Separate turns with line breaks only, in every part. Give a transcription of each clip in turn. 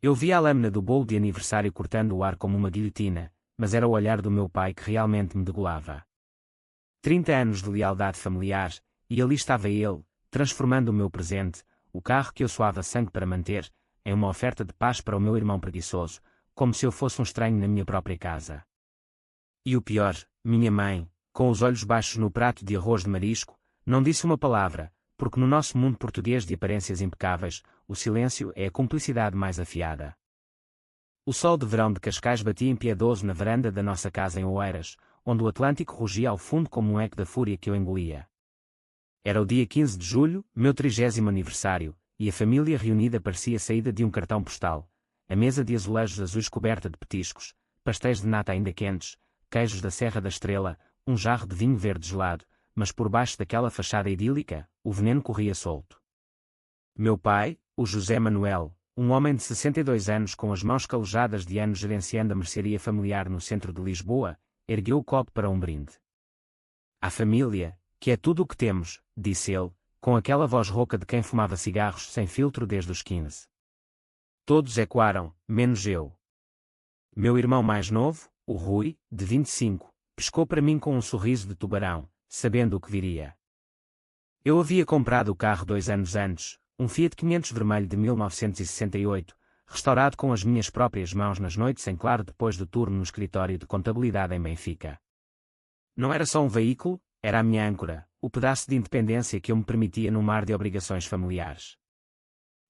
Eu vi a lâmina do bolo de aniversário cortando o ar como uma guilhotina, mas era o olhar do meu pai que realmente me degolava. 30 anos de lealdade familiar, e ali estava ele, transformando o meu presente, o carro que eu suava sangue para manter, em uma oferta de paz para o meu irmão preguiçoso, como se eu fosse um estranho na minha própria casa. E o pior, minha mãe, com os olhos baixos no prato de arroz de marisco, não disse uma palavra, porque no nosso mundo português de aparências impecáveis, o silêncio é a cumplicidade mais afiada. O sol de verão de Cascais batia impiedoso na varanda da nossa casa em Oeiras, onde o Atlântico rugia ao fundo como um eco da fúria que eu engolia. Era o dia 15 de julho, meu 30º aniversário, e a família reunida parecia saída de um cartão postal, a mesa de azulejos azuis coberta de petiscos, pastéis de nata ainda quentes, queijos da Serra da Estrela, um jarro de vinho verde gelado, mas por baixo daquela fachada idílica, o veneno corria solto. Meu pai, o José Manuel, um homem de 62 anos com as mãos calejadas de anos gerenciando a mercearia familiar no centro de Lisboa, ergueu o copo para um brinde. À família, que é tudo o que temos, disse ele, com aquela voz rouca de quem fumava cigarros sem filtro desde os 15. Todos ecoaram, menos eu. Meu irmão mais novo, o Rui, de 25, piscou para mim com um sorriso de tubarão, sabendo o que viria. Eu havia comprado o carro 2 anos antes, um Fiat 500 vermelho de 1968, restaurado com as minhas próprias mãos nas noites em claro depois do turno no escritório de contabilidade em Benfica. Não era só um veículo, era a minha âncora, o pedaço de independência que eu me permitia num mar de obrigações familiares.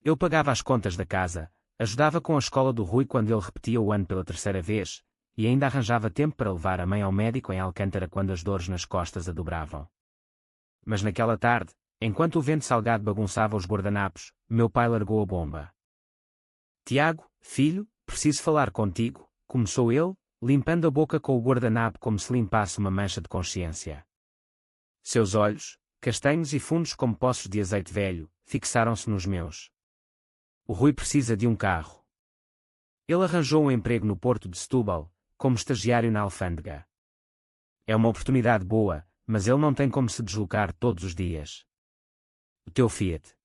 Eu pagava as contas da casa, ajudava com a escola do Rui quando ele repetia o ano pela 3ª vez, e ainda arranjava tempo para levar a mãe ao médico em Alcântara quando as dores nas costas a dobravam. Mas naquela tarde, enquanto o vento salgado bagunçava os guardanapos, meu pai largou a bomba. Tiago, filho, preciso falar contigo, começou ele, limpando a boca com o guardanapo como se limpasse uma mancha de consciência. Seus olhos, castanhos e fundos como poços de azeite velho, fixaram-se nos meus. O Rui precisa de um carro. Ele arranjou um emprego no porto de Setúbal, como estagiário na alfândega. É uma oportunidade boa, mas ele não tem como se deslocar todos os dias. O teu Fiat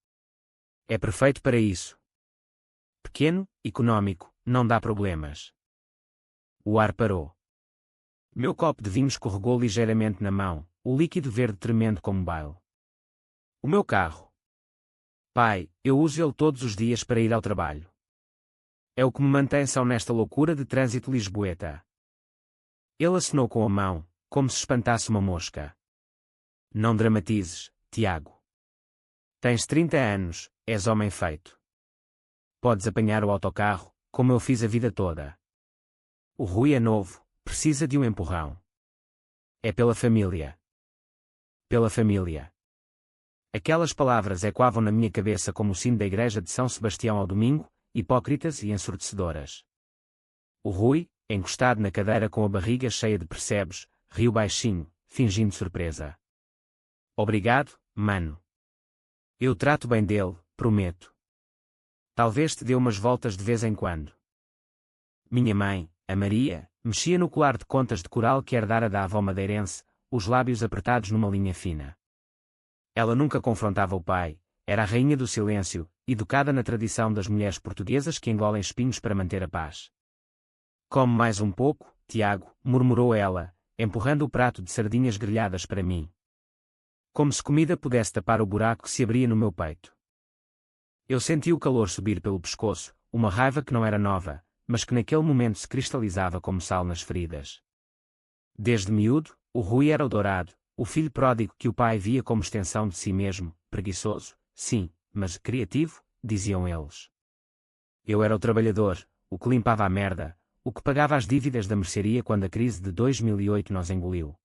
é perfeito para isso. Pequeno, económico, não dá problemas. O ar parou. Meu copo de vinho escorregou ligeiramente na mão, o líquido verde tremendo como baile. O meu carro. Pai, eu uso ele todos os dias para ir ao trabalho. É o que me mantém são nesta loucura de trânsito lisboeta. Ele acenou com a mão, como se espantasse uma mosca. Não dramatizes, Tiago. Tens 30 anos, és homem feito. Podes apanhar o autocarro, como eu fiz a vida toda. O Rui é novo, precisa de um empurrão. É pela família. Pela família. Aquelas palavras ecoavam na minha cabeça como o sino da igreja de São Sebastião ao domingo, hipócritas e ensurdecedoras. O Rui, encostado na cadeira com a barriga cheia de percebes, riu baixinho, fingindo surpresa. Obrigado, mano. Eu trato bem dele, prometo. Talvez te dê umas voltas de vez em quando. Minha mãe, a Maria, mexia no colar de contas de coral que herdara da avó madeirense, os lábios apertados numa linha fina. Ela nunca confrontava o pai, era a rainha do silêncio, educada na tradição das mulheres portuguesas que engolem espinhos para manter a paz. Come mais um pouco, Tiago, murmurou ela, empurrando o prato de sardinhas grelhadas para mim. Como se comida pudesse tapar o buraco que se abria no meu peito. Eu senti o calor subir pelo pescoço, uma raiva que não era nova, mas que naquele momento se cristalizava como sal nas feridas. Desde miúdo, o Rui era o dourado, o filho pródigo que o pai via como extensão de si mesmo, preguiçoso, sim, mas criativo, diziam eles. Eu era o trabalhador, o que limpava a merda, o que pagava as dívidas da mercearia quando a crise de 2008 nos engoliu.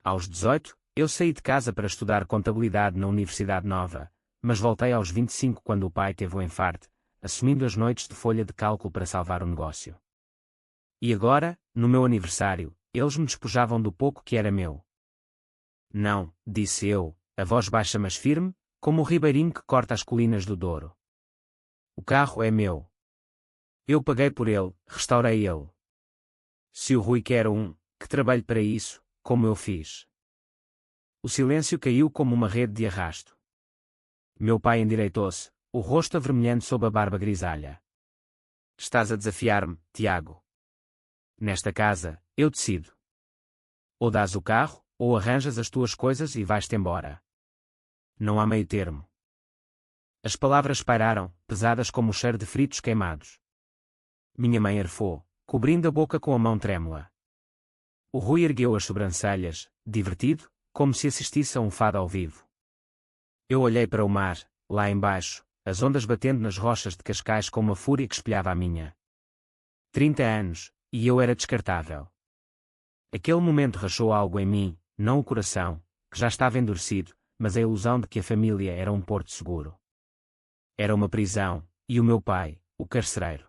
Aos 18, eu saí de casa para estudar contabilidade na Universidade Nova, mas voltei aos 25 quando o pai teve o enfarte, assumindo as noites de folha de cálculo para salvar o negócio. E agora, no meu aniversário, eles me despojavam do pouco que era meu. Não, disse eu, a voz baixa mas firme, como o ribeirinho que corta as colinas do Douro. O carro é meu. Eu paguei por ele, restaurei ele. Se o Rui quer um, que trabalhe para isso, como eu fiz. O silêncio caiu como uma rede de arrasto. Meu pai endireitou-se, o rosto avermelhando sob a barba grisalha. Estás a desafiar-me, Tiago. Nesta casa, eu decido. Ou dás o carro, ou arranjas as tuas coisas e vais-te embora. Não há meio termo. As palavras pairaram, pesadas como o cheiro de fritos queimados. Minha mãe arfou, cobrindo a boca com a mão trêmula. O Rui ergueu as sobrancelhas, divertido, como se assistisse a um fado ao vivo. Eu olhei para o mar, lá embaixo, as ondas batendo nas rochas de Cascais com uma fúria que espelhava a minha. 30 anos, e eu era descartável. Aquele momento rachou algo em mim, não o coração, que já estava endurecido, mas a ilusão de que a família era um porto seguro. Era uma prisão, e o meu pai, o carcereiro.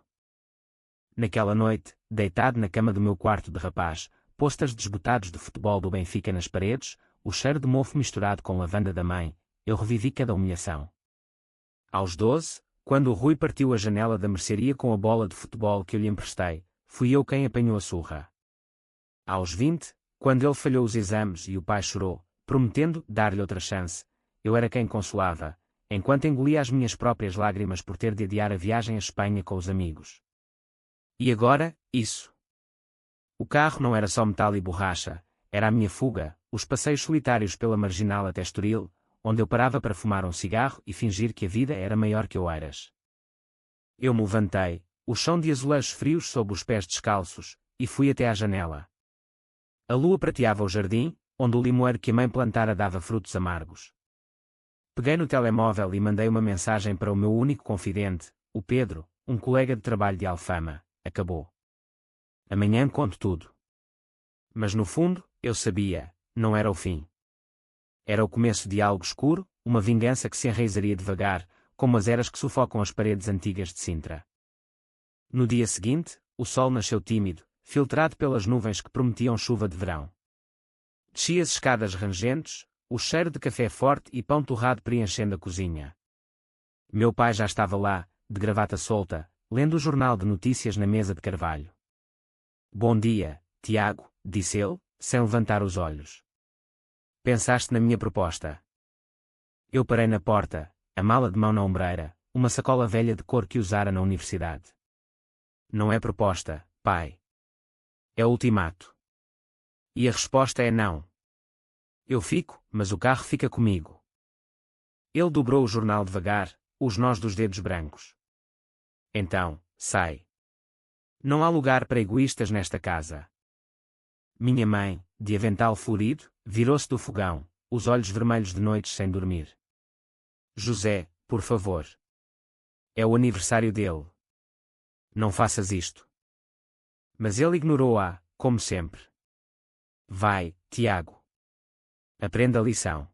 Naquela noite, deitado na cama do meu quarto de rapaz, pôsteres desbotados de futebol do Benfica nas paredes, o cheiro de mofo misturado com lavanda da mãe, eu revivi cada humilhação. Aos 12, quando o Rui partiu a janela da mercearia com a bola de futebol que eu lhe emprestei, fui eu quem apanhou a surra. Aos 20, quando ele falhou os exames e o pai chorou, prometendo dar-lhe outra chance, eu era quem consolava, enquanto engolia as minhas próprias lágrimas por ter de adiar a viagem à Espanha com os amigos. E agora, isso. O carro não era só metal e borracha, era a minha fuga, os passeios solitários pela marginal até Estoril, onde eu parava para fumar um cigarro e fingir que a vida era maior que Oeiras. Eu me levantei, o chão de azulejos frios sob os pés descalços, e fui até à janela. A lua prateava o jardim, onde o limoeiro que a mãe plantara dava frutos amargos. Peguei no telemóvel e mandei uma mensagem para o meu único confidente, o Pedro, um colega de trabalho de Alfama. Acabou. Amanhã conto tudo. Mas no fundo, eu sabia, não era o fim. Era o começo de algo escuro, uma vingança que se enraizaria devagar, como as eras que sufocam as paredes antigas de Sintra. No dia seguinte, o sol nasceu tímido, filtrado pelas nuvens que prometiam chuva de verão. Desci as escadas rangentes, o cheiro de café forte e pão torrado preenchendo a cozinha. Meu pai já estava lá, de gravata solta, lendo o jornal de notícias na mesa de carvalho. Bom dia, Tiago, disse ele, sem levantar os olhos. Pensaste na minha proposta? Eu parei na porta, a mala de mão na ombreira, uma sacola velha de cor que usara na universidade. Não é proposta, pai. É ultimato. E a resposta é não. Eu fico, mas o carro fica comigo. Ele dobrou o jornal devagar, os nós dos dedos brancos. Então, sai. Não há lugar para egoístas nesta casa. Minha mãe, de avental florido, virou-se do fogão, os olhos vermelhos de noites sem dormir. José, por favor. É o aniversário dele. Não faças isto. Mas ele ignorou-a, como sempre. Vai, Tiago. Aprenda a lição.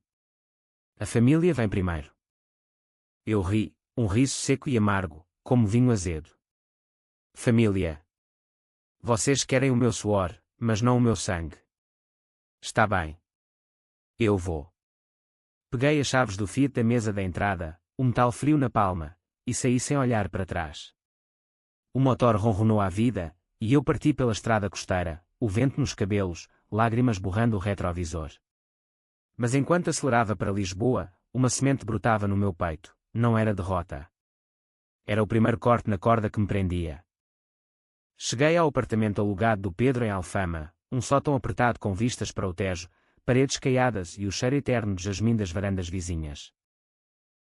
A família vem primeiro. Eu ri, um riso seco e amargo, como vinho azedo. Família. Vocês querem o meu suor, mas não o meu sangue. Está bem. Eu vou. Peguei as chaves do Fiat da mesa da entrada, o metal frio na palma, e saí sem olhar para trás. O motor ronronou à vida, e eu parti pela estrada costeira, o vento nos cabelos, lágrimas borrando o retrovisor. Mas enquanto acelerava para Lisboa, uma semente brotava no meu peito, não era derrota. Era o primeiro corte na corda que me prendia. Cheguei ao apartamento alugado do Pedro em Alfama, um sótão apertado com vistas para o Tejo, paredes caiadas e o cheiro eterno de jasmim das varandas vizinhas.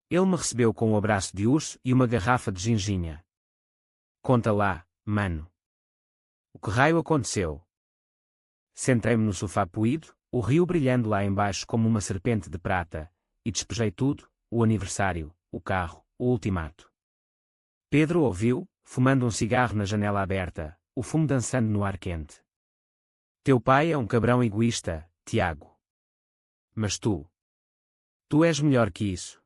Ele me recebeu com um abraço de urso e uma garrafa de ginginha. Conta lá, mano. O que raio aconteceu? Sentei-me no sofá poído, o rio brilhando lá embaixo como uma serpente de prata, e despejei tudo, o aniversário, o carro, o ultimato. Pedro ouviu, fumando um cigarro na janela aberta, o fumo dançando no ar quente. Teu pai é um cabrão egoísta, Tiago. Mas tu és melhor que isso.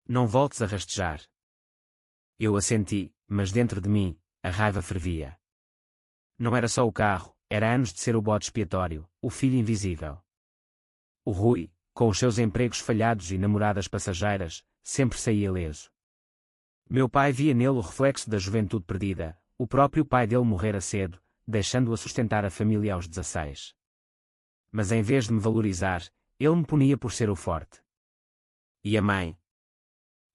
Não voltes a rastejar. Eu assenti, mas dentro de mim, a raiva fervia. Não era só o carro, era anos de ser o bode expiatório, o filho invisível. O Rui, com os seus empregos falhados e namoradas passageiras, sempre saía ileso. Meu pai via nele o reflexo da juventude perdida, o próprio pai dele morrera cedo, deixando-o a sustentar a família aos 16. Mas em vez de me valorizar, ele me punia por ser o forte. E a mãe?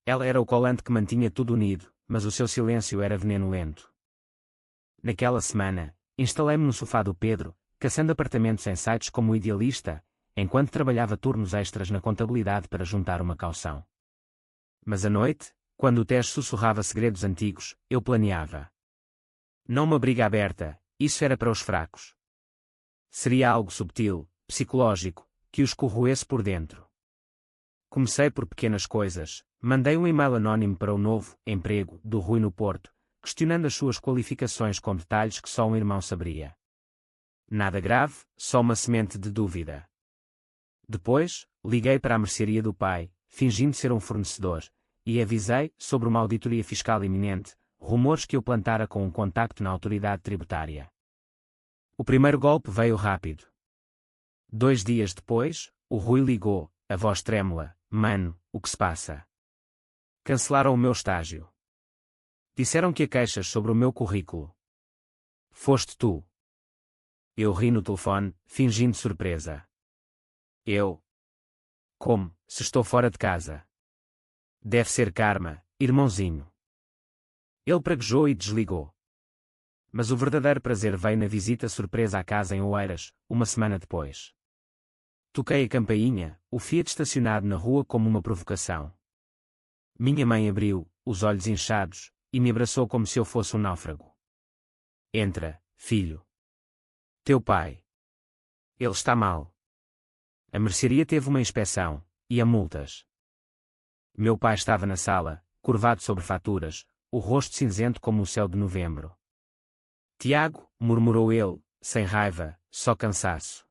Ela era o colante que mantinha tudo unido, mas o seu silêncio era veneno lento. Naquela semana, instalei-me no sofá do Pedro, caçando apartamentos em sites como o Idealista, enquanto trabalhava turnos extras na contabilidade para juntar uma caução. Mas à noite, quando o Tejo sussurrava segredos antigos, eu planeava. Não uma briga aberta, isso era para os fracos. Seria algo subtil, psicológico, que os corroesse por dentro. Comecei por pequenas coisas, mandei um e-mail anónimo para o novo emprego do Rui no Porto, questionando as suas qualificações com detalhes que só um irmão saberia. Nada grave, só uma semente de dúvida. Depois, liguei para a mercearia do pai, fingindo ser um fornecedor, e avisei sobre uma auditoria fiscal iminente, rumores que eu plantara com um contacto na autoridade tributária. O primeiro golpe veio rápido. 2 dias depois, o Rui ligou, a voz trêmula: "Mano, o que se passa?" Cancelaram o meu estágio. Disseram que há queixas sobre o meu currículo. Foste tu. Eu ri no telefone, fingindo surpresa. Eu? Como, se estou fora de casa? Deve ser karma, irmãozinho. Ele praguejou e desligou. Mas o verdadeiro prazer veio na visita surpresa à casa em Oeiras, uma semana depois. Toquei a campainha, o Fiat estacionado na rua como uma provocação. Minha mãe abriu, os olhos inchados, e me abraçou como se eu fosse um náufrago. Entra, filho. Teu pai. Ele está mal. A mercearia teve uma inspeção, e há multas. Meu pai estava na sala, curvado sobre faturas, o rosto cinzento como o céu de novembro. Tiago, murmurou ele, sem raiva, só cansaço.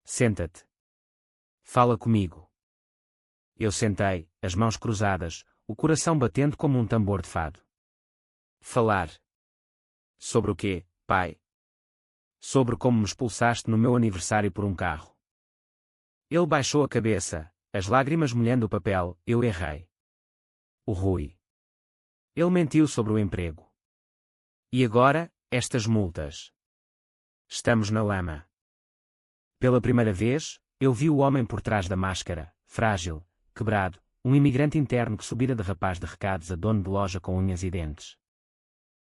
Senta-te. Fala comigo. Eu sentei, as mãos cruzadas, o coração batendo como um tambor de fado. Falar. Sobre o quê, pai? Sobre como me expulsaste no meu aniversário por um carro. Ele baixou a cabeça, as lágrimas molhando o papel. Eu errei. O Rui. Ele mentiu sobre o emprego. E agora, estas multas. Estamos na lama. Pela primeira vez, eu vi o homem por trás da máscara, frágil, quebrado, um imigrante interno que subira de rapaz de recados a dono de loja com unhas e dentes.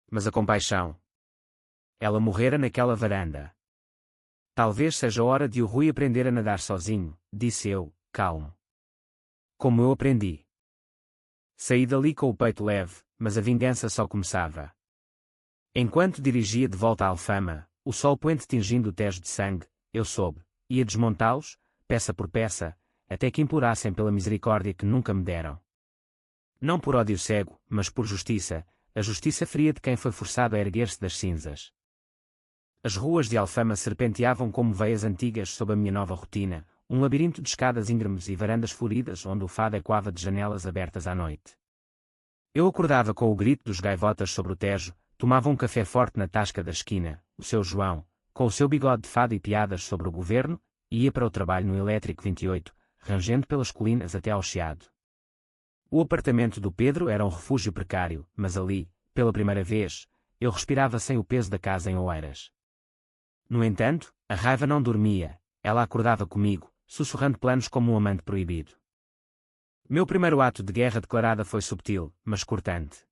Mas a compaixão. Ela morrera naquela varanda. Talvez seja hora de o Rui aprender a nadar sozinho, disse eu, calmo. Como eu aprendi. Saí dali com o peito leve, mas a vingança só começava. Enquanto dirigia de volta à Alfama, o sol poente tingindo o Tejo de sangue, eu soube, ia desmontá-los, peça por peça, até que implorassem pela misericórdia que nunca me deram. Não por ódio cego, mas por justiça, a justiça fria de quem foi forçado a erguer-se das cinzas. As ruas de Alfama serpenteavam como veias antigas sob a minha nova rotina, um labirinto de escadas íngremes e varandas floridas onde o fado ecoava de janelas abertas à noite. Eu acordava com o grito dos gaivotas sobre o Tejo, tomava um café forte na tasca da esquina, o seu João, com o seu bigode de fado e piadas sobre o governo, e ia para o trabalho no Elétrico 28, rangendo pelas colinas até ao Chiado. O apartamento do Pedro era um refúgio precário, mas ali, pela primeira vez, eu respirava sem o peso da casa em Oeiras. No entanto, a raiva não dormia, ela acordava comigo, sussurrando planos como um amante proibido. Meu primeiro ato de guerra declarada foi subtil, mas cortante.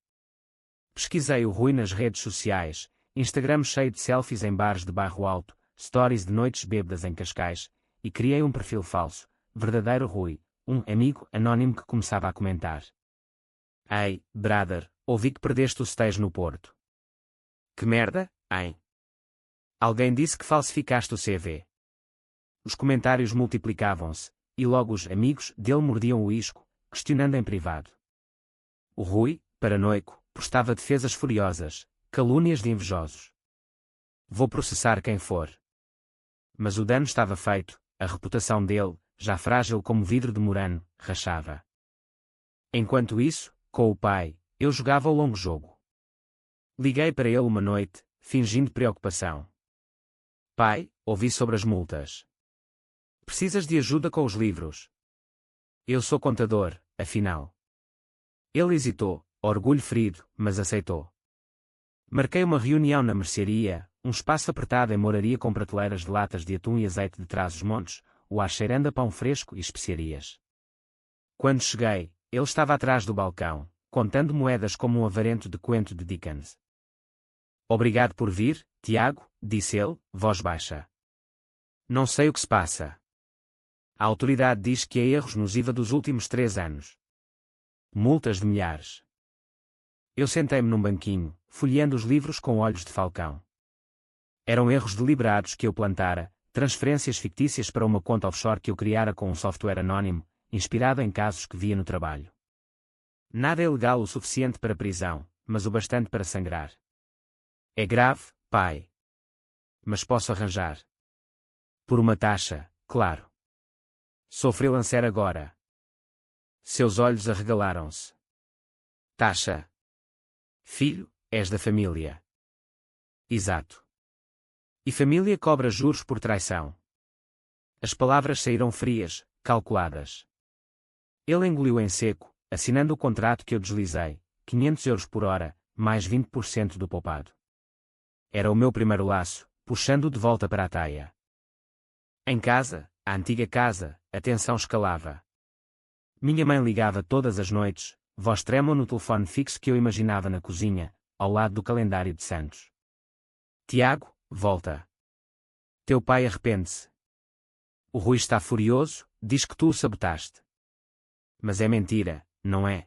Pesquisei o Rui nas redes sociais, Instagram cheio de selfies em bares de bairro alto, stories de noites bêbadas em Cascais, e criei um perfil falso, verdadeiro Rui, um amigo anónimo que começava a comentar. Ei, brother, ouvi que perdeste o stage no Porto. Que merda, hein? Alguém disse que falsificaste o CV. Os comentários multiplicavam-se, e logo os amigos dele mordiam o isco, questionando em privado. O Rui, paranoico, postava defesas furiosas, calúnias de invejosos. Vou processar quem for. Mas o dano estava feito, a reputação dele, já frágil como vidro de Murano, rachava. Enquanto isso, com o pai, eu jogava o longo jogo. Liguei para ele uma noite, fingindo preocupação. Pai, ouvi sobre as multas. Precisas de ajuda com os livros? Eu sou contador, afinal. Ele hesitou, orgulho ferido, mas aceitou. Marquei uma reunião na mercearia, um espaço apertado em moraria com prateleiras de latas de atum e azeite de Trás-os-Montes, o ar cheirando a pão fresco e especiarias. Quando cheguei, ele estava atrás do balcão, contando moedas como um avarento de conto de Dickens. Obrigado por vir, Tiago, disse ele, voz baixa. Não sei o que se passa. A autoridade diz que há erros nos IVA dos últimos 3 anos. Multas de milhares. Eu sentei-me num banquinho, folheando os livros com olhos de falcão. Eram erros deliberados que eu plantara, transferências fictícias para uma conta offshore que eu criara com um software anónimo, inspirado em casos que via no trabalho. Nada é legal o suficiente para prisão, mas o bastante para sangrar. É grave, pai. Mas posso arranjar. Por uma taxa, claro. Sou freelancer agora. Seus olhos arregalaram-se. Taxa. Filho, és da família. Exato. E família cobra juros por traição. As palavras saíram frias, calculadas. Ele engoliu em seco, assinando o contrato que eu deslizei, 500 euros por hora, mais 20% do poupado. Era o meu primeiro laço, puxando-o de volta para a taia. Em casa, a antiga casa, a tensão escalava. Minha mãe ligava todas as noites, voz trêmula no telefone fixo que eu imaginava na cozinha, ao lado do calendário de santos. Tiago, volta. Teu pai arrepende-se. O Rui está furioso, diz que tu o sabotaste. Mas é mentira, não é?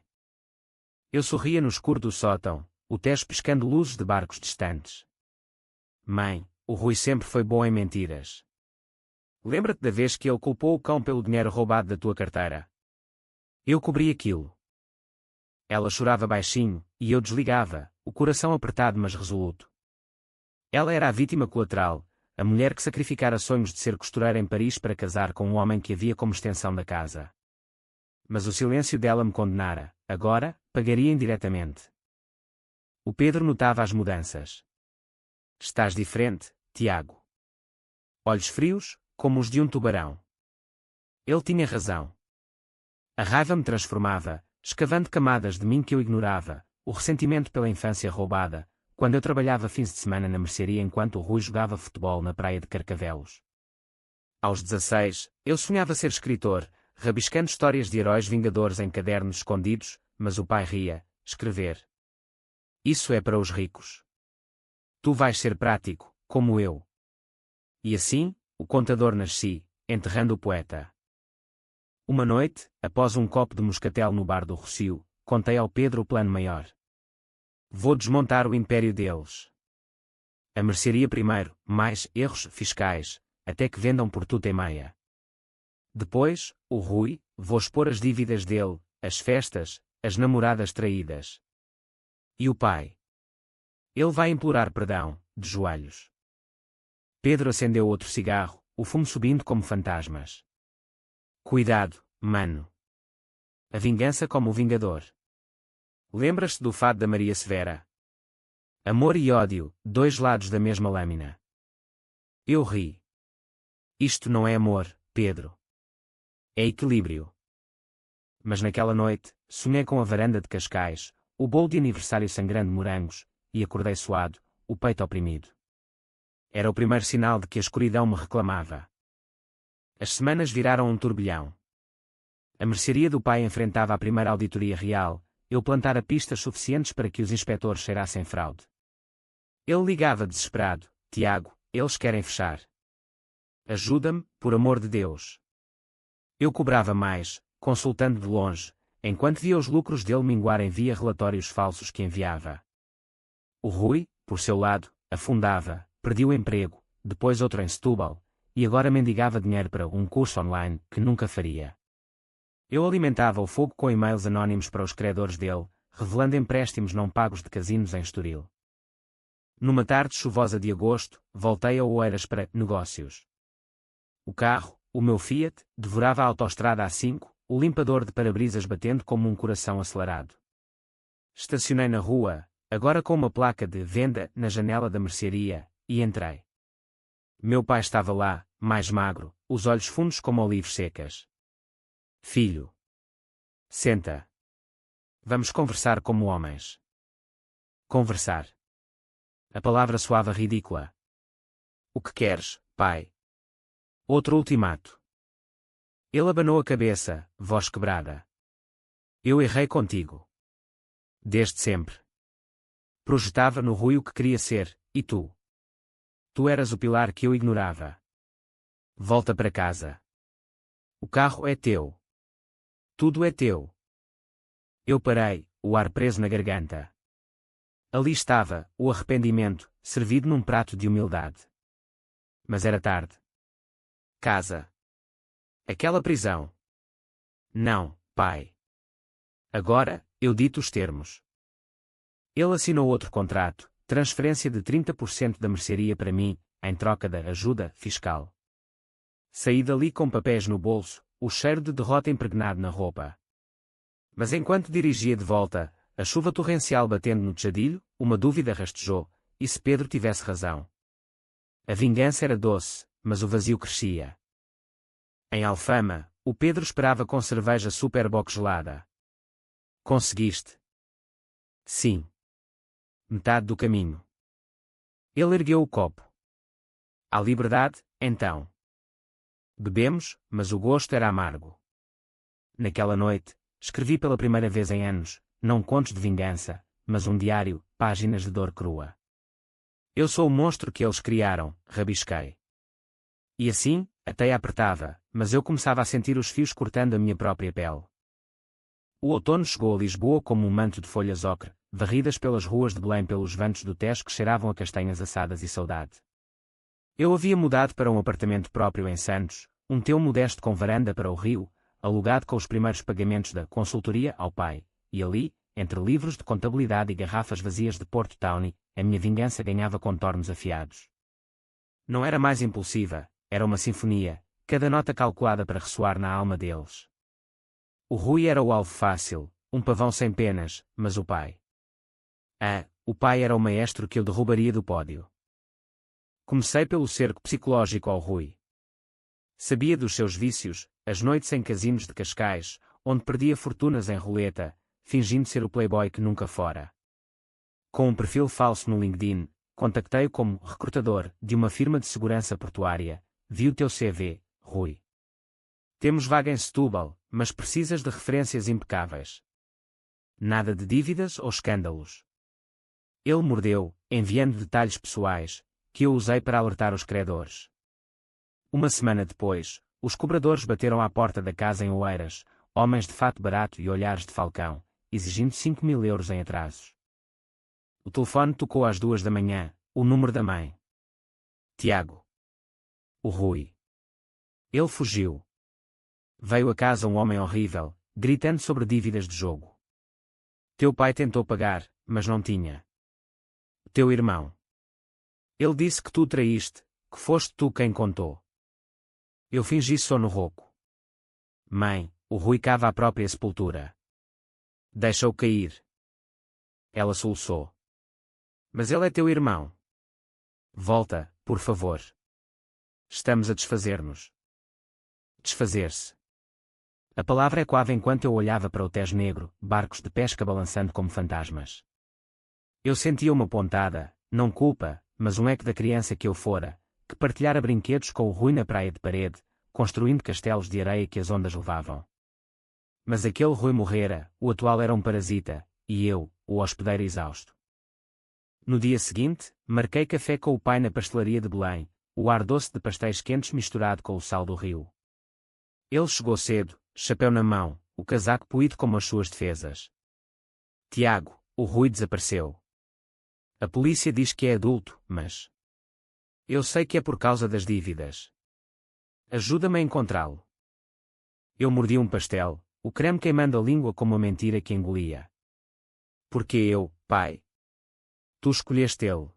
Eu sorria no escuro do sótão, o Tejo piscando luzes de barcos distantes. Mãe, o Rui sempre foi bom em mentiras. Lembra-te da vez que ele culpou o cão pelo dinheiro roubado da tua carteira? Eu cobri aquilo. Ela chorava baixinho, e eu desligava, o coração apertado mas resoluto. Ela era a vítima colateral, a mulher que sacrificara sonhos de ser costureira em Paris para casar com um homem que havia como extensão da casa. Mas o silêncio dela me condenara, agora, pagaria indiretamente. O Pedro notava as mudanças. Estás diferente, Tiago. Olhos frios, como os de um tubarão. Ele tinha razão. A raiva me transformava, escavando camadas de mim que eu ignorava, o ressentimento pela infância roubada, quando eu trabalhava fins de semana na mercearia enquanto o Rui jogava futebol na praia de Carcavelos. Aos 16, eu sonhava ser escritor, rabiscando histórias de heróis vingadores em cadernos escondidos, mas o pai ria, escrever. Isso é para os ricos. Tu vais ser prático, como eu. E assim, o contador nasci, enterrando o poeta. Uma noite, após um copo de moscatel no bar do Rocio, contei ao Pedro o plano maior. Vou desmontar o império deles. A mercearia primeiro, mais erros fiscais, até que vendam por tudo e meia. Depois, o Rui, vou expor as dívidas dele, as festas, as namoradas traídas. E o pai? Ele vai implorar perdão, de joelhos. Pedro acendeu outro cigarro, o fumo subindo como fantasmas. Cuidado, mano. A vingança como o vingador. Lembras-te do fado da Maria Severa? Amor e ódio, dois lados da mesma lâmina. Eu ri. Isto não é amor, Pedro. É equilíbrio. Mas naquela noite, sonhei com a varanda de Cascais, o bolo de aniversário sangrando morangos, e acordei suado, o peito oprimido. Era o primeiro sinal de que a escuridão me reclamava. As semanas viraram um turbilhão. A mercearia do pai enfrentava a primeira auditoria real, eu plantara pistas suficientes para que os inspetores cheirassem fraude. Ele ligava desesperado, Tiago, eles querem fechar. Ajuda-me, por amor de Deus. Eu cobrava mais, consultando de longe, enquanto via os lucros dele minguarem via relatórios falsos que enviava. O Rui, por seu lado, afundava, perdia o emprego, depois outro em Setúbal, e agora mendigava dinheiro para um curso online que nunca faria. Eu alimentava o fogo com e-mails anónimos para os credores dele, revelando empréstimos não pagos de casinos em Estoril. Numa tarde chuvosa de agosto, voltei a Oeiras para negócios. O carro, o meu Fiat, devorava a autoestrada A5, o limpador de para-brisas batendo como um coração acelerado. Estacionei na rua, agora com uma placa de venda na janela da mercearia, e entrei. Meu pai estava lá, mais magro, os olhos fundos como olivos secas. Filho. Senta. Vamos conversar como homens. Conversar. A palavra soava ridícula. O que queres, pai? Outro ultimato. Ele abanou a cabeça, voz quebrada. Eu errei contigo. Desde sempre. Projetava no Rui o que queria ser, e tu? Tu eras o pilar que eu ignorava. Volta para casa. O carro é teu. Tudo é teu. Eu parei, o ar preso na garganta. Ali estava, o arrependimento, servido num prato de humildade. Mas era tarde. Casa. Aquela prisão. Não, pai. Agora, eu dito os termos. Ele assinou outro contrato, transferência de 30% da mercearia para mim, em troca da ajuda fiscal. Saí dali com papéis no bolso, o cheiro de derrota impregnado na roupa. Mas enquanto dirigia de volta, a chuva torrencial batendo no tejadilho, uma dúvida rastejou, e se Pedro tivesse razão? A vingança era doce, mas o vazio crescia. Em Alfama, o Pedro esperava com cerveja Superboc gelada. Conseguiste? Sim. Metade do caminho. Ele ergueu o copo. À liberdade, então. Bebemos, mas o gosto era amargo. Naquela noite, escrevi pela primeira vez em anos, não contos de vingança, mas um diário, páginas de dor crua. Eu sou o monstro que eles criaram, rabisquei. E assim, a teia apertava, mas eu começava a sentir os fios cortando a minha própria pele. O outono chegou a Lisboa como um manto de folhas ocre, varridas pelas ruas de Belém pelos ventos do Tejo que cheiravam a castanhas assadas e saudade. Eu havia mudado para um apartamento próprio em Santos, um teu modesto com varanda para o rio, alugado com os primeiros pagamentos da consultoria ao pai, e ali, entre livros de contabilidade e garrafas vazias de Porto Tawny, a minha vingança ganhava contornos afiados. Não era mais impulsiva, era uma sinfonia, cada nota calculada para ressoar na alma deles. O Rui era o alvo fácil, um pavão sem penas, mas o pai. O pai era o maestro que eu derrubaria do pódio. Comecei pelo cerco psicológico ao Rui. Sabia dos seus vícios, as noites em casinos de Cascais, onde perdia fortunas em roleta, fingindo ser o playboy que nunca fora. Com um perfil falso no LinkedIn, contactei-o como recrutador de uma firma de segurança portuária. Vi o teu CV, Rui. Temos vaga em Setúbal, mas precisas de referências impecáveis. Nada de dívidas ou escândalos. Ele mordeu, enviando detalhes pessoais, que eu usei para alertar os credores. Uma semana depois, os cobradores bateram à porta da casa em Oeiras, homens de fato barato e olhares de falcão, exigindo 5.000 euros em atrasos. O telefone tocou às 2 da manhã, o número da mãe. Tiago. O Rui. Ele fugiu. Veio a casa um homem horrível, gritando sobre dívidas de jogo. Teu pai tentou pagar, mas não tinha. Teu irmão. Ele disse que tu traíste, que foste tu quem contou. Eu fingi sono rouco. Mãe, o Rui cava a própria sepultura. Deixa-o cair. Ela soluçou. Mas ele é teu irmão. Volta, por favor. Estamos a desfazer-nos. Desfazer-se. A palavra ecoava enquanto eu olhava para o Tejo Negro, barcos de pesca balançando como fantasmas. Eu sentia uma pontada, não culpa, mas um eco da criança que eu fora, que partilhara brinquedos com o Rui na praia de Parede, construindo castelos de areia que as ondas levavam. Mas aquele Rui morrera, o atual era um parasita, e eu, o hospedeiro exausto. No dia seguinte, marquei café com o pai na pastelaria de Belém, o ar doce de pastéis quentes misturado com o sal do rio. Ele chegou cedo, chapéu na mão, o casaco poído como as suas defesas. Tiago, o Rui desapareceu. A polícia diz que é adulto, mas... Eu sei que é por causa das dívidas. Ajuda-me a encontrá-lo. Eu mordi um pastel, o creme queimando a língua como a mentira que engolia. Porque eu, pai? Tu escolheste ele.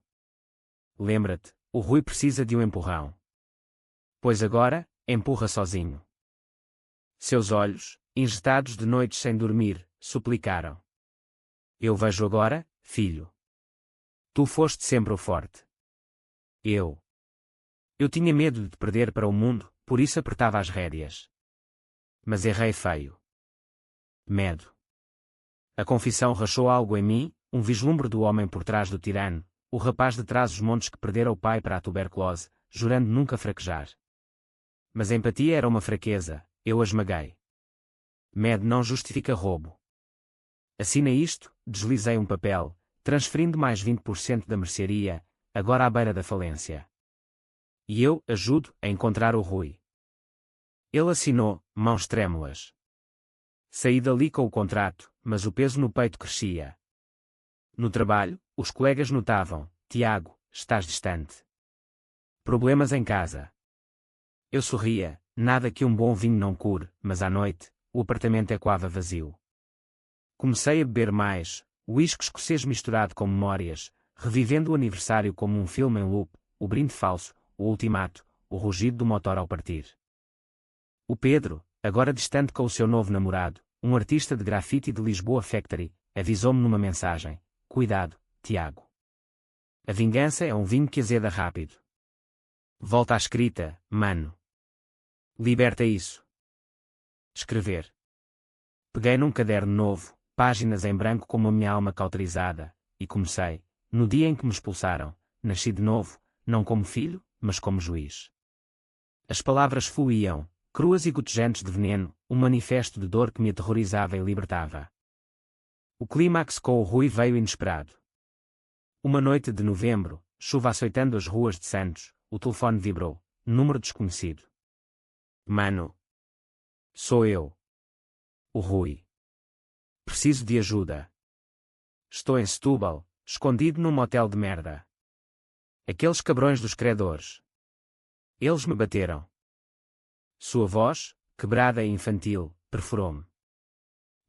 Lembra-te, o Rui precisa de um empurrão. Pois agora, empurra sozinho. Seus olhos, injetados de noites sem dormir, suplicaram. Eu vejo agora, filho. Tu foste sempre o forte. Eu tinha medo de te perder para o mundo, por isso apertava as rédeas. Mas errei feio. Medo. A confissão rachou algo em mim, um vislumbre do homem por trás do tirano, o rapaz de trás os montes que perdera o pai para a tuberculose, jurando nunca fraquejar. Mas a empatia era uma fraqueza, eu a esmaguei. Medo não justifica roubo. Assina isto, deslizei um papel, transferindo mais 20% da mercearia, agora à beira da falência. E eu ajudo a encontrar o Rui. Ele assinou, mãos trêmulas. Saí dali com o contrato, mas o peso no peito crescia. No trabalho, os colegas notavam: Tiago, estás distante. Problemas em casa. Eu sorria, nada que um bom vinho não cure, mas à noite, o apartamento ecoava vazio. Comecei a beber mais, uísque escocês misturado com memórias, revivendo o aniversário como um filme em loop, o brinde falso, o ultimato, o rugido do motor ao partir. O Pedro, agora distante com o seu novo namorado, um artista de grafite de Lisboa Factory, avisou-me numa mensagem: cuidado, Tiago. A vingança é um vinho que azeda rápido. Volta à escrita, mano. Liberta isso. Escrever. Peguei num caderno novo, páginas em branco como a minha alma cauterizada, e comecei, no dia em que me expulsaram, nasci de novo, não como filho, mas como juiz. As palavras fluíam, cruas e gotejantes de veneno, um manifesto de dor que me aterrorizava e libertava. O clímax com o Rui veio inesperado. Uma noite de novembro, chuva açoitando as ruas de Santos, o telefone vibrou, número desconhecido. Mano. Sou eu. O Rui. Preciso de ajuda. Estou em Setúbal, escondido num motel de merda. Aqueles cabrões dos credores. Eles me bateram. Sua voz, quebrada e infantil, perfurou-me.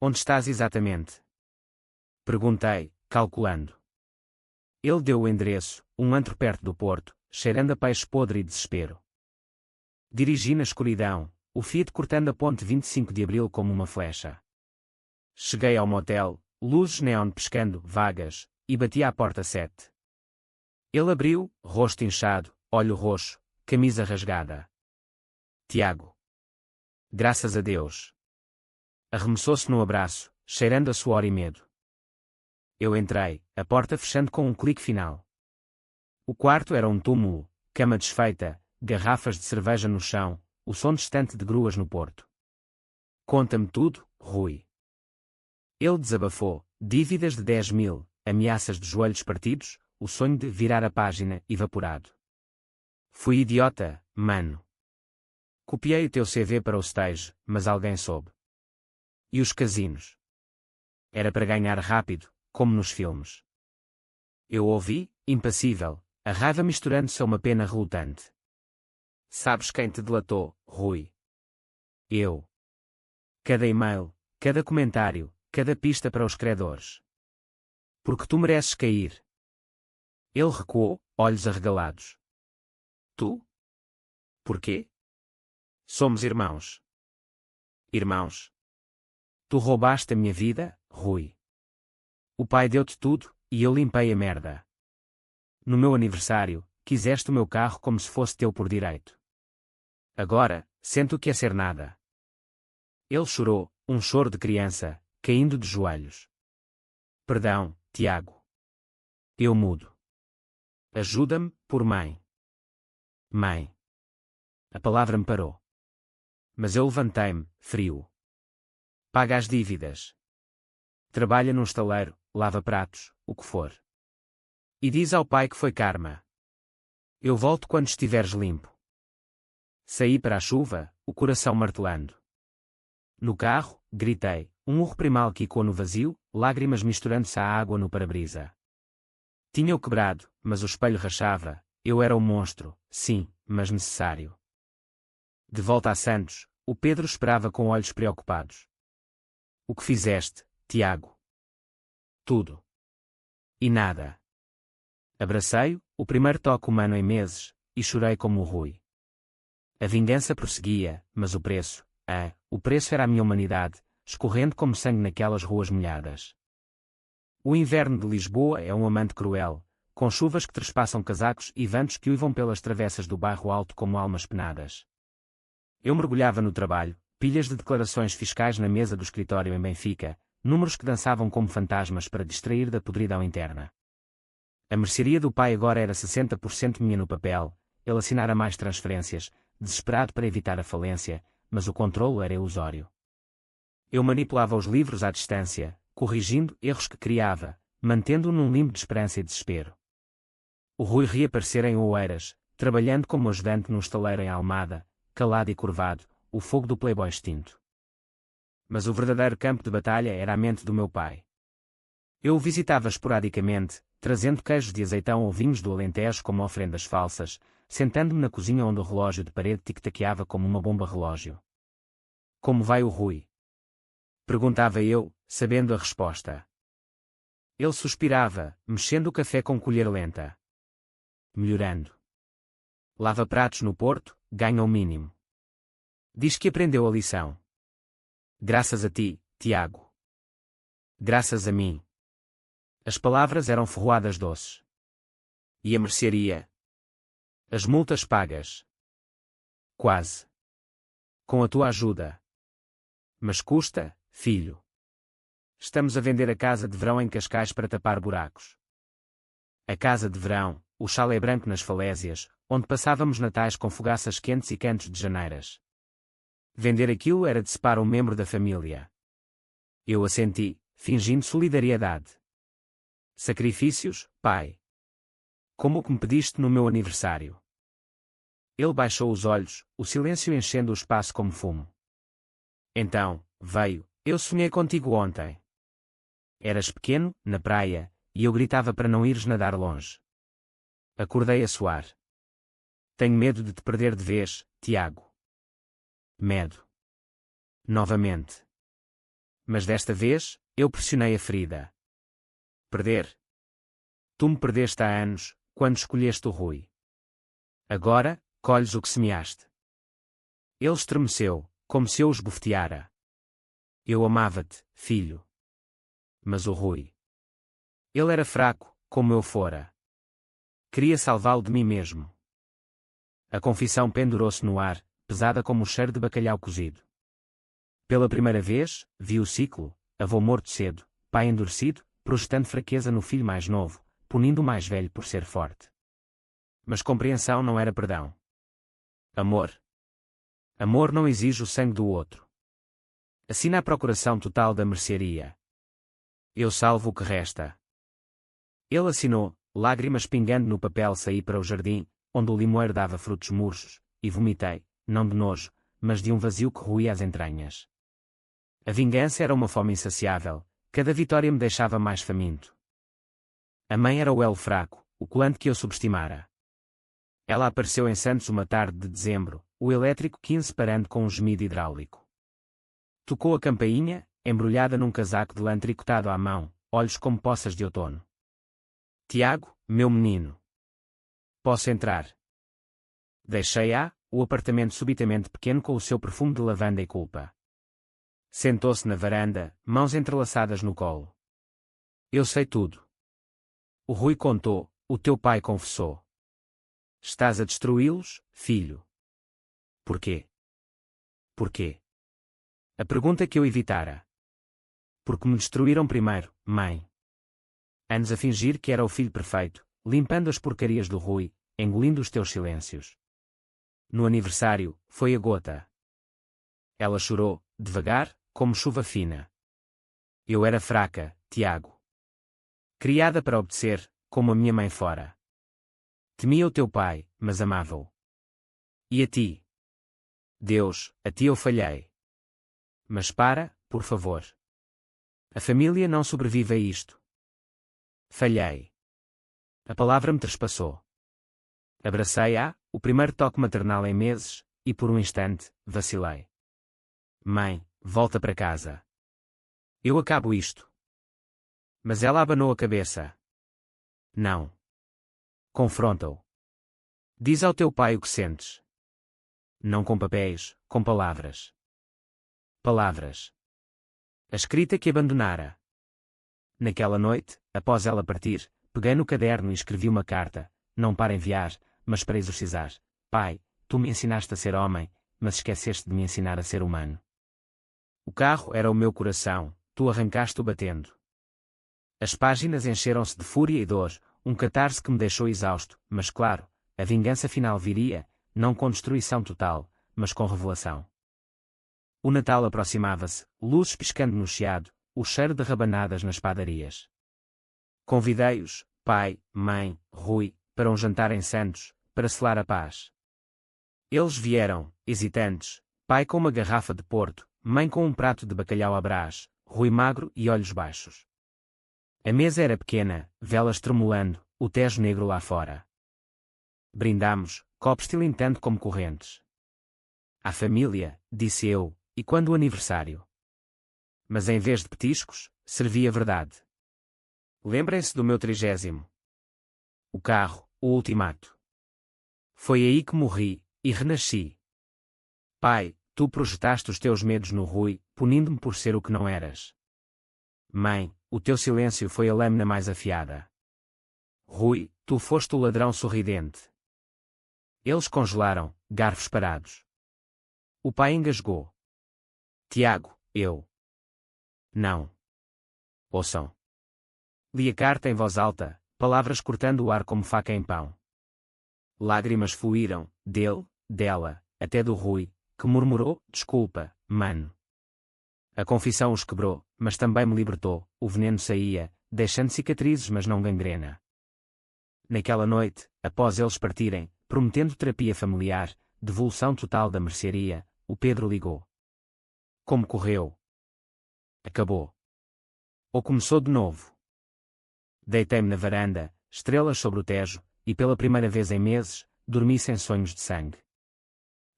Onde estás exatamente? Perguntei, calculando. Ele deu o endereço, um antro perto do porto, cheirando a peixe podre e desespero. Dirigi na escuridão, o Fiat cortando a ponte 25 de Abril como uma flecha. Cheguei ao motel, luzes neon piscando, vagas, e bati à porta 7. Ele abriu, rosto inchado, olho roxo, camisa rasgada. Tiago. Graças a Deus. Arremessou-se no abraço, cheirando a suor e medo. Eu entrei, a porta fechando com um clique final. O quarto era um túmulo, cama desfeita, garrafas de cerveja no chão, o som distante de gruas no porto. Conta-me tudo, Rui. Ele desabafou, dívidas de 10.000, ameaças de joelhos partidos, o sonho de virar a página, evaporado. Fui idiota, mano. Copiei o teu CV para o stage, mas alguém soube. E os casinos? Era para ganhar rápido, como nos filmes. Eu ouvi, impassível, a raiva misturando-se a uma pena relutante. Sabes quem te delatou, Rui? Eu. Cada e-mail, cada comentário, cada pista para os credores. Porque tu mereces cair. Ele recuou, olhos arregalados. Tu? Porquê? Somos irmãos. Irmãos. Tu roubaste a minha vida, Rui. O pai deu-te tudo, e eu limpei a merda. No meu aniversário, quiseste o meu carro como se fosse teu por direito. Agora, sento o que é ser nada. Ele chorou, um choro de criança, caindo de joelhos. Perdão, Tiago. Eu mudo. Ajuda-me, por mãe. Mãe. A palavra me parou. Mas eu levantei-me, frio. Paga as dívidas. Trabalha num estaleiro, lava pratos, o que for. E diz ao pai que foi karma. Eu volto quando estiveres limpo. Saí para a chuva, o coração martelando. No carro, gritei, um urro primal quicou no vazio, lágrimas misturando-se à água no para-brisa. Tinha-o quebrado, mas o espelho rachava, eu era um monstro, sim, mas necessário. De volta a Santos, o Pedro esperava com olhos preocupados. O que fizeste, Tiago? Tudo. E nada. Abracei-o, o primeiro toque humano em meses, e chorei como o Rui. A vingança prosseguia, mas o preço era a minha humanidade, escorrendo como sangue naquelas ruas molhadas. O inverno de Lisboa é um amante cruel, com chuvas que trespassam casacos e ventos que uivam pelas travessas do bairro alto como almas penadas. Eu mergulhava no trabalho, pilhas de declarações fiscais na mesa do escritório em Benfica, números que dançavam como fantasmas para distrair da podridão interna. A mercearia do pai agora era 60% minha no papel, ele assinara mais transferências, desesperado para evitar a falência, mas o controlo era ilusório. Eu manipulava os livros à distância, corrigindo erros que criava, mantendo-o num limbo de esperança e desespero. O Rui reaparecera em Oeiras, trabalhando como ajudante num estaleiro em Almada, calado e curvado, o fogo do playboy extinto. Mas o verdadeiro campo de batalha era a mente do meu pai. Eu o visitava esporadicamente, trazendo queijos de azeitão ou vinhos do Alentejo como oferendas falsas, sentando-me na cozinha onde o relógio de parede tic-taqueava como uma bomba relógio. Como vai o Rui? Perguntava eu, sabendo a resposta. Ele suspirava, mexendo o café com colher lenta. Melhorando. Lava pratos no Porto, ganha o mínimo. Diz que aprendeu a lição. Graças a ti, Tiago. Graças a mim. As palavras eram ferroadas doces. E a mercearia? As multas pagas. Quase. Com a tua ajuda. Mas custa, filho. Estamos a vender a casa de verão em Cascais para tapar buracos. A casa de verão, o chalé branco nas falésias, onde passávamos natais com fogaças quentes e cantos de janeiras. Vender aquilo era decepar um membro da família. Eu assenti, fingindo solidariedade. Sacrifícios, pai. Como o que me pediste no meu aniversário. Ele baixou os olhos, o silêncio enchendo o espaço como fumo. Então, veio, eu sonhei contigo ontem. Eras pequeno, na praia, e eu gritava para não ires nadar longe. Acordei a suar. Tenho medo de te perder de vez, Tiago. Medo. Novamente. Mas desta vez, eu pressionei a ferida. Perder. Tu me perdeste há anos, quando escolheste o Rui. Agora, colhes o que semeaste. Ele estremeceu, como se eu o esbofeteara. Eu amava-te, filho. Mas o Rui. Ele era fraco, como eu fora. Queria salvá-lo de mim mesmo. A confissão pendurou-se no ar, pesada como o cheiro de bacalhau cozido. Pela primeira vez, vi o ciclo, avô morto cedo, pai endurecido, projetando fraqueza no filho mais novo, punindo o mais velho por ser forte. Mas compreensão não era perdão. Amor. Amor não exige o sangue do outro. Assina a procuração total da mercearia. Eu salvo o que resta. Ele assinou, lágrimas pingando no papel. Saí para o jardim, onde o limoeiro dava frutos murchos, e vomitei, não de nojo, mas de um vazio que roía as entranhas. A vingança era uma fome insaciável, cada vitória me deixava mais faminto. A mãe era o elo fraco, o colante que eu subestimara. Ela apareceu em Santos uma tarde de dezembro, o elétrico 15 parando com um gemido hidráulico. Tocou a campainha, embrulhada num casaco de lã tricotado à mão, olhos como poças de outono. Tiago, meu menino. Posso entrar? Deixei-a, o apartamento subitamente pequeno com o seu perfume de lavanda e culpa. Sentou-se na varanda, mãos entrelaçadas no colo. Eu sei tudo. O Rui contou, o teu pai confessou. Estás a destruí-los, filho. Porquê? Porquê? A pergunta que eu evitara. Porque me destruíram primeiro, mãe. Anos a fingir que era o filho perfeito, limpando as porcarias do Rui, engolindo os teus silêncios. No aniversário, foi a gota. Ela chorou, devagar, como chuva fina. Eu era fraca, Tiago. Criada para obedecer, como a minha mãe fora. Temia o teu pai, mas amava-o. E a ti? Deus, a ti eu falhei. Mas para, por favor. A família não sobrevive a isto. Falhei. A palavra me trespassou. Abracei-a, o primeiro toque maternal em meses, e por um instante, vacilei. Mãe, volta para casa. Eu acabo isto. Mas ela abanou a cabeça. Não. Confronta-o. Diz ao teu pai o que sentes. Não com papéis, com palavras. Palavras. A escrita que abandonara. Naquela noite, após ela partir, peguei no caderno e escrevi uma carta, não para enviar, mas para exorcizar. Pai, tu me ensinaste a ser homem, mas esqueceste de me ensinar a ser humano. O carro era o meu coração, tu arrancaste-o batendo. As páginas encheram-se de fúria e dor, um catarse que me deixou exausto, mas claro, a vingança final viria, não com destruição total, mas com revelação. O Natal aproximava-se, luzes piscando no chiado, o cheiro de rabanadas nas padarias. Convidei-os, pai, mãe, Rui, para um jantar em Santos, para selar a paz. Eles vieram, hesitantes, pai com uma garrafa de Porto, mãe com um prato de bacalhau à Brás, Rui magro e olhos baixos. A mesa era pequena, velas tremulando, o Tejo negro lá fora. Brindamos, copos tilintando como correntes. À família, disse eu, e quando o aniversário? Mas em vez de petiscos, servi a verdade. Lembrem-se do meu 30º. O carro, o ultimato. Foi aí que morri, e renasci. Pai, tu projetaste os teus medos no Rui, punindo-me por ser o que não eras. Mãe, o teu silêncio foi a lâmina mais afiada. Rui, tu foste o ladrão sorridente. Eles congelaram, garfos parados. O pai engasgou. Tiago, eu. Não. Ouçam. Li a carta em voz alta, palavras cortando o ar como faca em pão. Lágrimas fluíram, dele, dela, até do Rui, que murmurou, desculpa, mano. A confissão os quebrou, mas também me libertou, o veneno saía, deixando cicatrizes mas não gangrena. Naquela noite, após eles partirem, prometendo terapia familiar, devolução total da mercearia, o Pedro ligou. Como correu? Acabou. Ou começou de novo? Deitei-me na varanda, estrelas sobre o Tejo, e pela primeira vez em meses, dormi sem sonhos de sangue.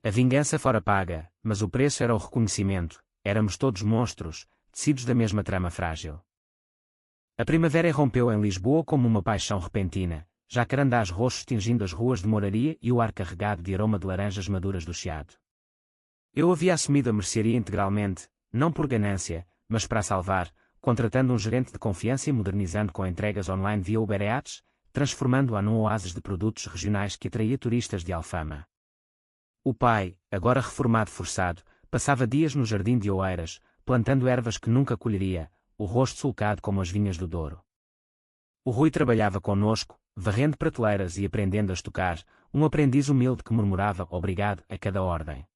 A vingança fora paga, mas o preço era o reconhecimento, éramos todos monstros, tecidos da mesma trama frágil. A primavera irrompeu em Lisboa como uma paixão repentina, jacarandás roxos tingindo as ruas de Moraria e o ar carregado de aroma de laranjas maduras do Chiado. Eu havia assumido a mercearia integralmente, não por ganância, mas para a salvar, contratando um gerente de confiança e modernizando com entregas online via Uber Eats, transformando-a num oásis de produtos regionais que atraía turistas de Alfama. O pai, agora reformado forçado, passava dias no jardim de Oeiras, plantando ervas que nunca colheria, o rosto sulcado como as vinhas do Douro. O Rui trabalhava conosco, varrendo prateleiras e aprendendo a estocar, um aprendiz humilde que murmurava obrigado a cada ordem.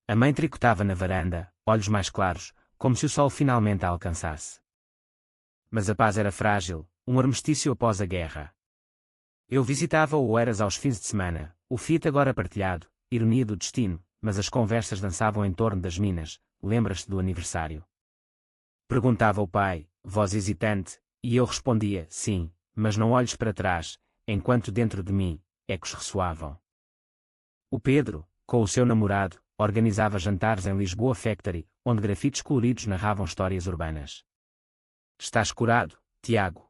A mãe tricotava na varanda, olhos mais claros, como se o sol finalmente a alcançasse. Mas a paz era frágil, um armistício após a guerra. Eu visitava o Oeiras aos fins de semana, o Fiat agora partilhado, ironia do destino, mas as conversas dançavam em torno das minas, lembras-te do aniversário? Perguntava o pai, voz hesitante, e eu respondia, sim, mas não olhes para trás, enquanto dentro de mim, ecos ressoavam. O Pedro, com o seu namorado, organizava jantares em Lisboa Factory, onde grafites coloridos narravam histórias urbanas. Estás curado, Tiago?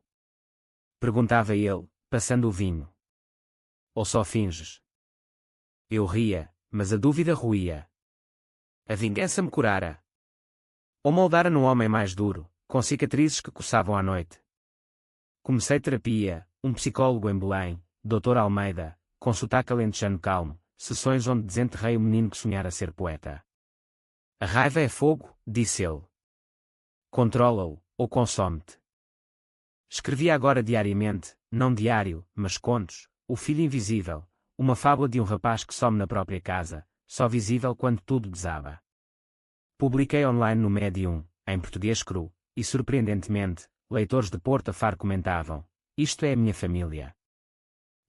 Perguntava ele, passando o vinho. Ou só finges? Eu ria, mas a dúvida roía. A vingança me curara. Ou moldara num homem mais duro, com cicatrizes que coçavam à noite. Comecei terapia, um psicólogo em Belém, Dr. Almeida, com sotaque alentejano calmo, sessões onde desenterrei o menino que sonhara ser poeta. A raiva é fogo, disse ele. Controla-o, ou consome-te. Escrevia agora diariamente, não diário, mas contos, O Filho Invisível, uma fábula de um rapaz que some na própria casa, só visível quando tudo desaba. Publiquei online no Medium, em português cru, e surpreendentemente, leitores de Porto a Faro comentavam, isto é a minha família.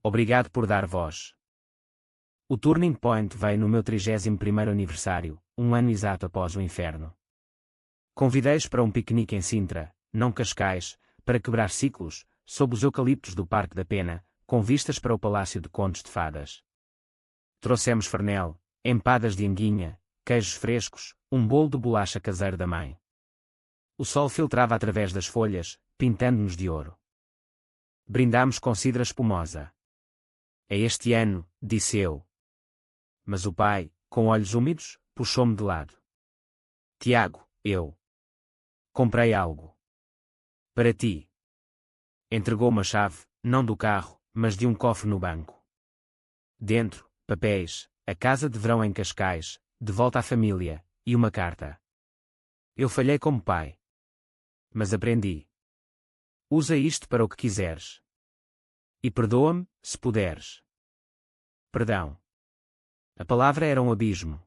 Obrigado por dar voz. O turning point veio no meu 31º aniversário, um ano exato após o inferno. Convidei-os para um piquenique em Sintra, não Cascais, para quebrar ciclos, sob os eucaliptos do Parque da Pena, com vistas para o Palácio de Contos de Fadas. Trouxemos farnel, empadas de anguinha, queijos frescos, um bolo de bolacha caseiro da mãe. O sol filtrava através das folhas, pintando-nos de ouro. Brindámos com cidra espumosa. É este ano, disse eu. Mas o pai, com olhos úmidos, puxou-me de lado. Tiago, eu comprei algo. Para ti. Entregou uma chave, não do carro, mas de um cofre no banco. Dentro, papéis, a casa de verão em Cascais, de volta à família, e uma carta. Eu falhei como pai. Mas aprendi. Usa isto para o que quiseres. E perdoa-me, se puderes. Perdão. A palavra era um abismo.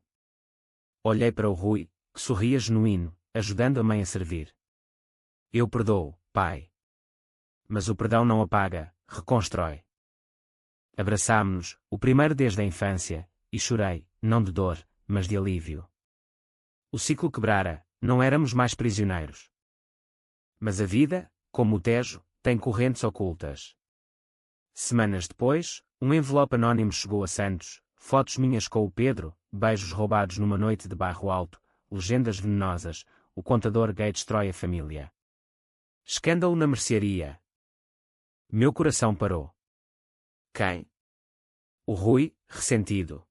Olhei para o Rui, que sorria genuíno, ajudando a mãe a servir. Eu perdoo, pai. Mas o perdão não apaga, reconstrói. Abraçámo-nos, o primeiro desde a infância, e chorei, não de dor, mas de alívio. O ciclo quebrara, não éramos mais prisioneiros. Mas a vida, como o Tejo, tem correntes ocultas. Semanas depois, um envelope anónimo chegou a Santos, fotos minhas com o Pedro, beijos roubados numa noite de bairro alto, legendas venenosas, o contador gay destrói a família. Escândalo na mercearia. Meu coração parou. Quem? O Rui, ressentido.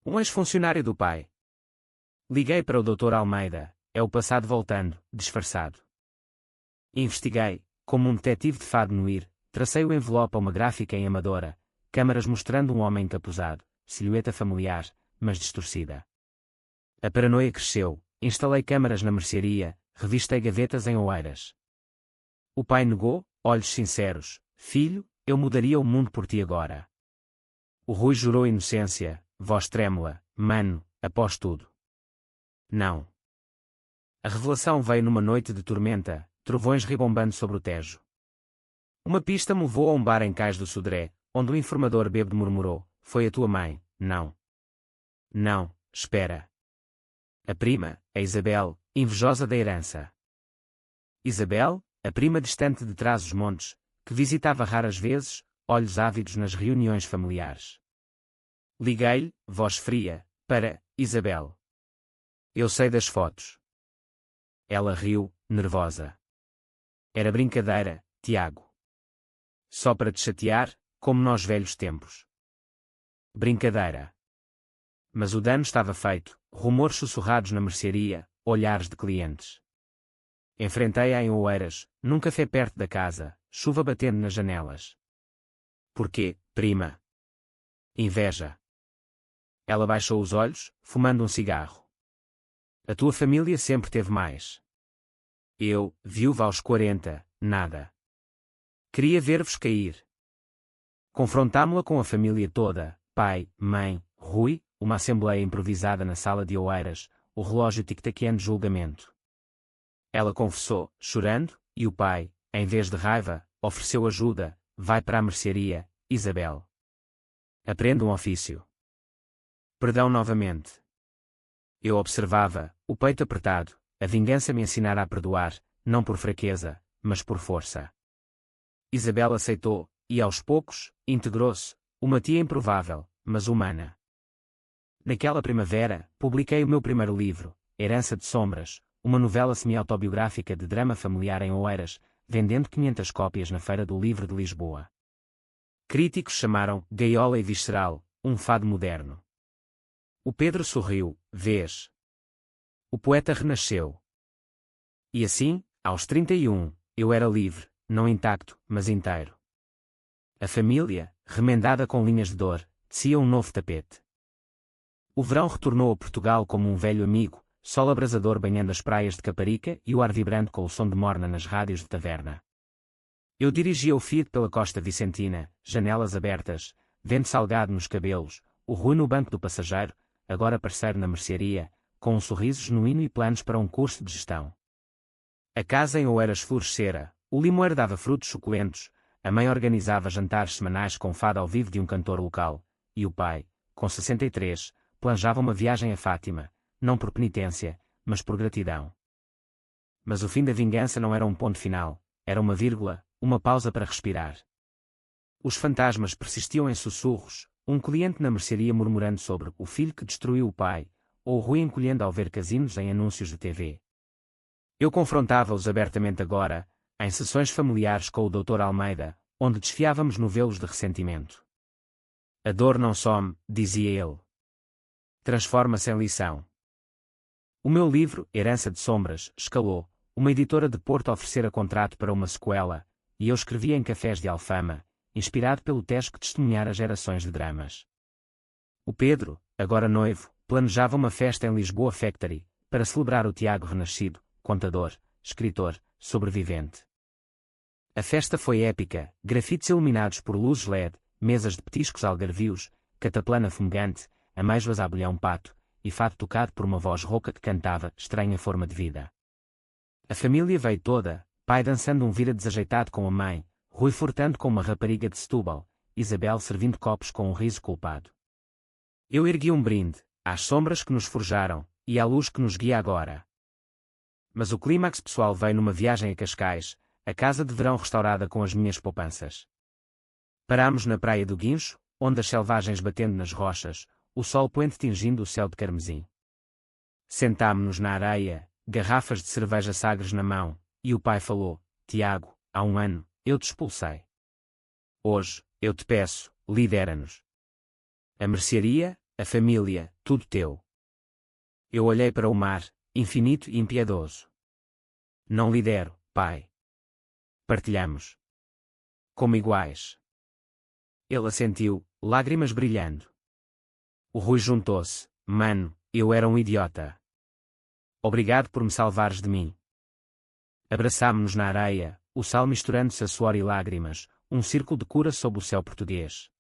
Um ex-funcionário do pai. Liguei para o Dr. Almeida, é o passado voltando, disfarçado. Investiguei, como um detetive de fado no ir, tracei o envelope a uma gráfica em Amadora, câmaras mostrando um homem encapuzado, silhueta familiar, mas distorcida. A paranoia cresceu, instalei câmaras na mercearia, revistei gavetas em Oeiras. O pai negou, olhos sinceros, filho, eu mudaria o mundo por ti agora. O Rui jurou inocência, voz trêmula, mano, após tudo. Não. A revelação veio numa noite de tormenta, trovões ribombando sobre o Tejo. Uma pista me levou a um bar em Cais do Sodré, onde o informador bêbado murmurou, foi a tua mãe, não. Não, espera. A prima, a Isabel, invejosa da herança. Isabel, a prima distante de Trás-os-Montes, que visitava raras vezes, olhos ávidos nas reuniões familiares. Liguei-lhe, voz fria, para Isabel. Eu sei das fotos. Ela riu, nervosa. Era brincadeira, Tiago. Só para te chatear, como nós velhos tempos. Brincadeira. Mas o dano estava feito, rumores sussurrados na mercearia, olhares de clientes. Enfrentei-a em Oeiras, num café perto da casa, chuva batendo nas janelas. Porquê, prima? Inveja. Ela baixou os olhos, fumando um cigarro. A tua família sempre teve mais. Eu, viúva aos 40, nada. Queria ver-vos cair. Confrontámo-la com a família toda, pai, mãe, Rui, uma assembleia improvisada na sala de Oeiras, o relógio tic-taqueando de julgamento. Ela confessou, chorando, e o pai, em vez de raiva, ofereceu ajuda, vai para a mercearia, Isabel. Aprende um ofício. Perdão novamente. Eu observava, o peito apertado, a vingança me ensinara a perdoar, não por fraqueza, mas por força. Isabel aceitou, e aos poucos, integrou-se, uma tia improvável, mas humana. Naquela primavera, publiquei o meu primeiro livro, Herança de Sombras, uma novela semi-autobiográfica de drama familiar em Oeiras, vendendo 500 cópias na Feira do Livro de Lisboa. Críticos chamaram gaiola e visceral, um fado moderno. O Pedro sorriu, vês. O poeta renasceu. E assim, aos 31, eu era livre, não intacto, mas inteiro. A família, remendada com linhas de dor, tecia um novo tapete. O verão retornou a Portugal como um velho amigo, sol abrasador banhando as praias de Caparica e o ar vibrante com o som de morna nas rádios de taverna. Eu dirigia o Fiat pela costa vicentina, janelas abertas, vento salgado nos cabelos, o Rui no banco do passageiro, agora parceiro na mercearia, com um sorriso genuíno e planos para um curso de gestão. A casa em Oeiras florescera, o limoeiro dava frutos suculentos, a mãe organizava jantares semanais com fado ao vivo de um cantor local, e o pai, com 63, planejava uma viagem a Fátima, não por penitência, mas por gratidão. Mas o fim da vingança não era um ponto final, era uma vírgula, uma pausa para respirar. Os fantasmas persistiam em sussurros, um cliente na mercearia murmurando sobre o filho que destruiu o pai, ou o Rui encolhendo ao ver casinos em anúncios de TV. Eu confrontava-os abertamente agora, em sessões familiares com o Dr. Almeida, onde desfiávamos novelos de ressentimento. A dor não some, dizia ele. Transforma-se em lição. O meu livro, Herança de Sombras, escalou, uma editora de Porto oferecera contrato para uma sequela, e eu escrevia em cafés de Alfama, inspirado pelo Tejo que testemunhara gerações de dramas. O Pedro, agora noivo, planejava uma festa em Lisboa Factory, para celebrar o Tiago renascido, contador, escritor, sobrevivente. A festa foi épica, grafites iluminados por luzes LED, mesas de petiscos algarvios, cataplana fumegante, amêijoas a abelhão pato, e fado tocado por uma voz rouca que cantava Estranha Forma de Vida. A família veio toda, pai dançando um vira desajeitado com a mãe, Rui furtando com uma rapariga de Setúbal, Isabel servindo copos com um riso culpado. Eu ergui um brinde, às sombras que nos forjaram, e à luz que nos guia agora. Mas o clímax pessoal veio numa viagem a Cascais, a casa de verão restaurada com as minhas poupanças. Parámos na praia do Guincho, ondas selvagens batendo nas rochas, o sol poente tingindo o céu de carmesim. Sentámo-nos na areia, garrafas de cerveja Sagres na mão, e o pai falou: Tiago, há um ano, eu te expulsei. Hoje, eu te peço, lidera-nos. A mercearia, a família, tudo teu. Eu olhei para o mar, infinito e impiedoso. Não lidero, pai. Partilhamos. Como iguais. Ele assentiu, lágrimas brilhando. O Rui juntou-se: Mano, eu era um idiota. Obrigado por me salvares de mim. Abraçámo-nos na areia, o sal misturando-se a suor e lágrimas, um círculo de cura sob o céu português.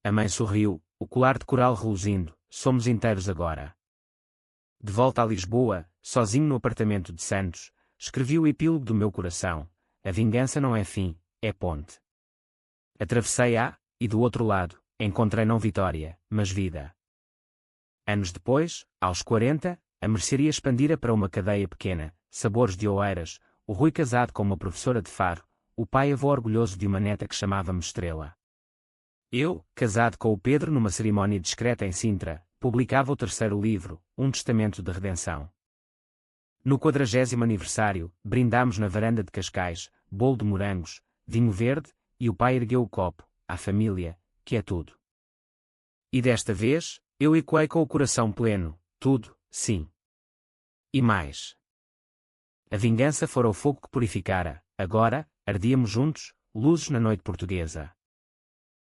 A mãe sorriu, o colar de coral reluzindo: somos inteiros agora. De volta a Lisboa, sozinho no apartamento de Santos, escrevi o epílogo do meu coração: a vingança não é fim, é ponte. Atravessei-a, e do outro lado, encontrei não vitória, mas vida. Anos depois, aos 40, a mercearia expandira para uma cadeia pequena, sabores de Oeiras, o Rui casado com uma professora de Faro, o pai avô orgulhoso de uma neta que chamava-me Estrela. Eu, casado com o Pedro numa cerimónia discreta em Sintra, publicava o terceiro livro, Um Testamento de Redenção. No 40º aniversário, brindámos na varanda de Cascais, bolo de morangos, vinho verde, e o pai ergueu o copo, à família, que é tudo. E desta vez, eu ecoei com o coração pleno: tudo, sim. E mais. A vingança fora o fogo que purificara, agora, ardíamos juntos, luzes na noite portuguesa.